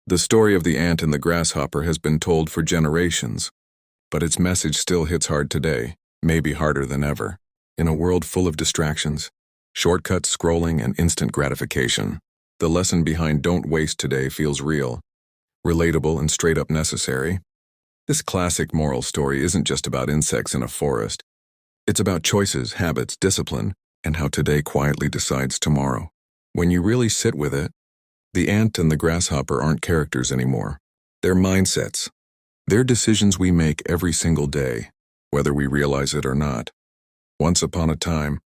The story of the ant and the grasshopper has been told for generations, but its message still hits hard today, maybe harder than ever. In a world full of distractions, shortcuts, scrolling, and instant gratification, the lesson behind "don't waste today" feels real, relatable, and straight up necessary. This classic moral story isn't just about insects in a forest. It's about choices, habits, discipline, and how today quietly decides tomorrow. When you really sit with it, the ant and the grasshopper aren't characters anymore. They're mindsets. They're decisions we make every single day, whether we realize it or not. Once upon a time,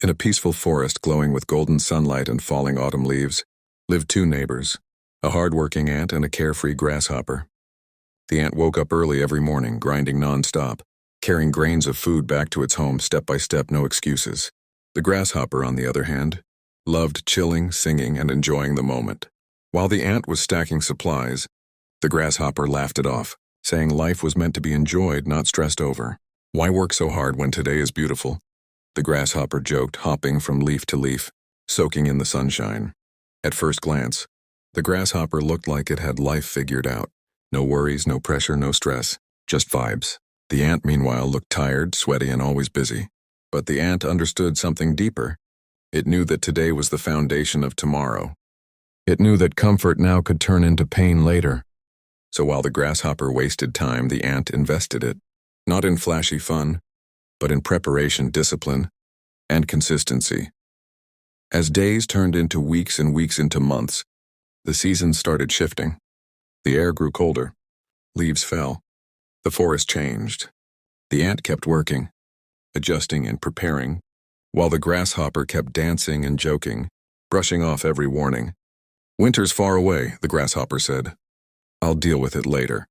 in a peaceful forest glowing with golden sunlight and falling autumn leaves, lived two neighbors, a hardworking ant and a carefree grasshopper. The ant woke up early every morning, grinding nonstop, carrying grains of food back to its home step by step, no excuses. The grasshopper, on the other hand, loved chilling, singing, and enjoying the moment. While the ant was stacking supplies, the grasshopper laughed it off, saying life was meant to be enjoyed, not stressed over. Why work so hard when today is beautiful? The grasshopper joked, hopping from leaf to leaf, soaking in the sunshine. At first glance, the grasshopper looked like it had life figured out. No worries, no pressure, no stress, just vibes. The ant, meanwhile, looked tired, sweaty, and always busy. But the ant understood something deeper. It knew that today was the foundation of tomorrow. It knew that comfort now could turn into pain later. So while the grasshopper wasted time, the ant invested it, not in flashy fun, but in preparation, discipline, and consistency. As days turned into weeks and weeks into months, the seasons started shifting. The air grew colder. Leaves fell. The forest changed. The ant kept working, adjusting and preparing, while the grasshopper kept dancing and joking, brushing off every warning. "Winter's far away," the grasshopper said. "I'll deal with it later."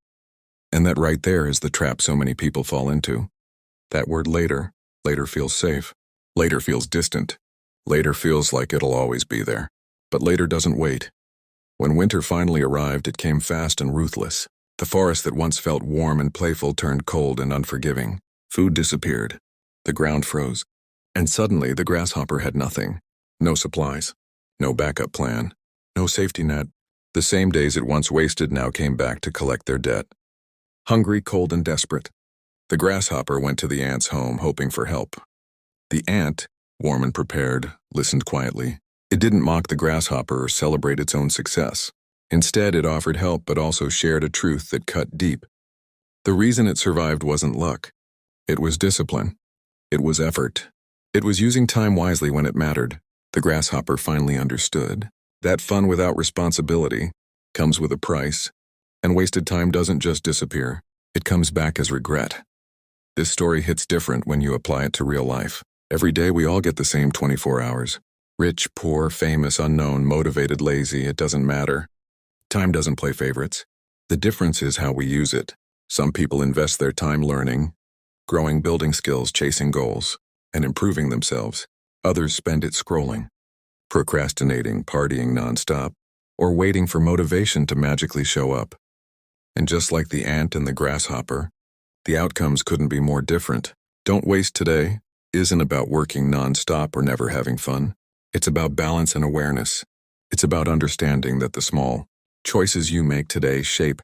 And that right there is the trap so many people fall into. That word later feels safe. Later feels distant. Later feels like it'll always be there. But later doesn't wait. When winter finally arrived, it came fast and ruthless. The forest that once felt warm and playful turned cold and unforgiving. Food disappeared. The ground froze. And suddenly the grasshopper had nothing. No supplies. No backup plan. No safety net. The same days it once wasted now came back to collect their debt. Hungry, cold, and desperate, the grasshopper went to the ant's home, hoping for help. The ant, warm and prepared, listened quietly. It didn't mock the grasshopper or celebrate its own success. Instead, it offered help but also shared a truth that cut deep. The reason it survived wasn't luck. It was discipline. It was effort. It was using time wisely when it mattered. The grasshopper finally understood that fun without responsibility comes with a price, and wasted time doesn't just disappear, it comes back as regret. This story hits different when you apply it to real life. Every day we all get the same 24 hours. Rich, poor, famous, unknown, motivated, lazy, it doesn't matter. Time doesn't play favorites. The difference is how we use it. Some people invest their time learning, growing, building skills, chasing goals, and improving themselves. Others spend it scrolling, procrastinating, partying nonstop, or waiting for motivation to magically show up. And just like the ant and the grasshopper, the outcomes couldn't be more different. Don't waste today isn't about working nonstop or never having fun. It's about balance and awareness. It's about understanding that the small choices you make today shape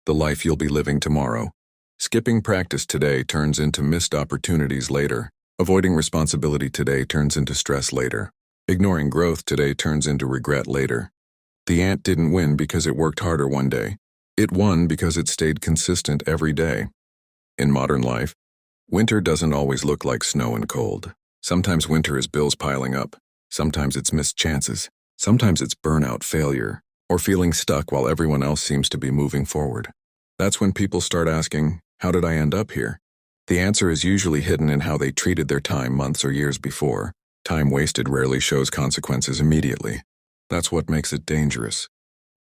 the life you'll be living tomorrow. Skipping practice today turns into missed opportunities later. Avoiding responsibility today turns into stress later. Ignoring growth today turns into regret later. The ant didn't win because it worked harder one day. It won because it stayed consistent every day. In modern life, winter doesn't always look like snow and cold. Sometimes winter is bills piling up. Sometimes it's missed chances. Sometimes it's burnout, failure, or feeling stuck while everyone else seems to be moving forward. That's when people start asking, how did I end up here? The answer is usually hidden in how they treated their time months or years before. Time wasted rarely shows consequences immediately. That's what makes it dangerous.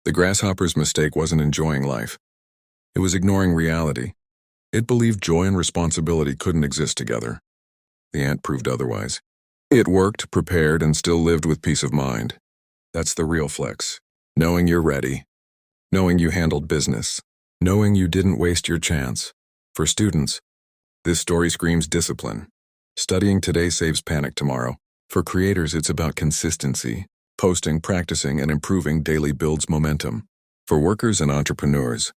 The grasshopper's mistake wasn't enjoying life. It was ignoring reality. It believed joy and responsibility couldn't exist together. The ant proved otherwise. It worked, prepared, and still lived with peace of mind. That's the real flex. Knowing you're ready. Knowing you handled business. Knowing you didn't waste your chance. For students, this story screams discipline. Studying today saves panic tomorrow. For creators, it's about consistency. Posting, practicing, and improving daily builds momentum. For workers and entrepreneurs,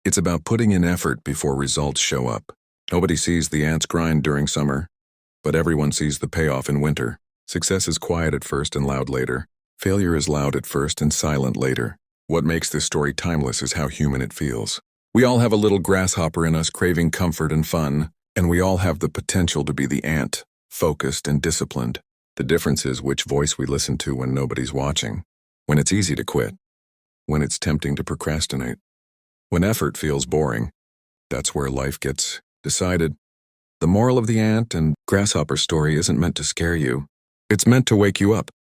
it's about putting in effort before results show up. Nobody sees the ants grind during summer, but everyone sees the payoff in winter. Success is quiet at first and loud later. Failure is loud at first and silent later. What makes this story timeless is how human it feels. We all have a little grasshopper in us craving comfort and fun, and we all have the potential to be the ant, focused and disciplined. The difference is which voice we listen to when nobody's watching, when it's easy to quit, when it's tempting to procrastinate, when effort feels boring. That's where life gets decided. The moral of the ant and grasshopper story isn't meant to scare you. It's meant to wake you up.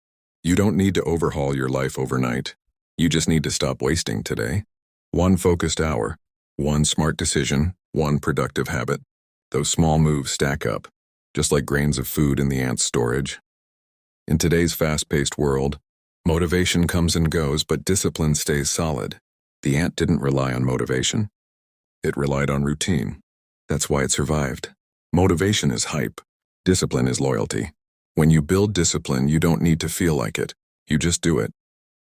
You don't need to overhaul your life overnight. You just need to stop wasting today. One focused hour, one smart decision, one productive habit. Those small moves stack up, just like grains of food in the ant's storage. In today's fast-paced world, motivation comes and goes, but discipline stays solid. The ant didn't rely on motivation. It relied on routine. That's why it survived. Motivation is hype. Discipline is loyalty. When you build discipline, you don't need to feel like it. You just do it.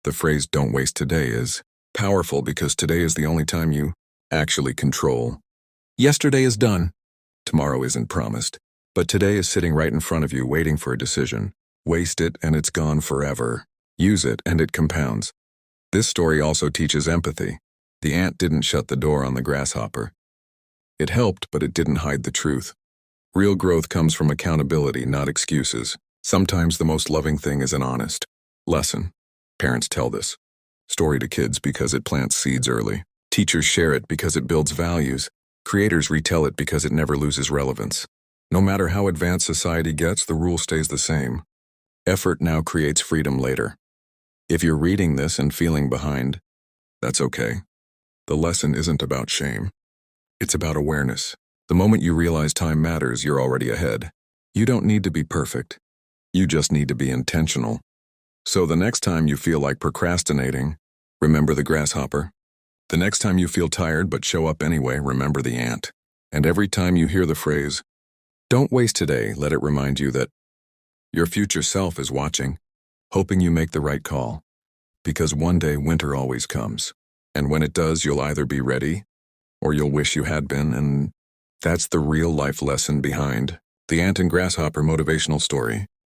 The phrase "don't waste today" is powerful because today is the only time you actually control. Yesterday is done. Tomorrow isn't promised. But today is sitting right in front of you waiting for a decision. Waste it and it's gone forever. Use it and it compounds. This story also teaches empathy. The ant didn't shut the door on the grasshopper. It helped, but it didn't hide the truth. Real growth comes from accountability, not excuses. Sometimes the most loving thing is an honest lesson. Parents tell this story to kids because it plants seeds early. Teachers share it because it builds values. Creators retell it because it never loses relevance. No matter how advanced society gets, the rule stays the same. Effort now creates freedom later. If you're reading this and feeling behind, that's okay. The lesson isn't about shame. It's about awareness. The moment you realize time matters, you're already ahead. You don't need to be perfect. You just need to be intentional. So the next time you feel like procrastinating, remember the grasshopper. The next time you feel tired but show up anyway, remember the ant. And every time you hear the phrase, "Don't waste today," let it remind you that your future self is watching, hoping you make the right call. Because one day winter always comes. And when it does, you'll either be ready or you'll wish you had been, and that's the real life lesson behind the Ant and Grasshopper motivational story.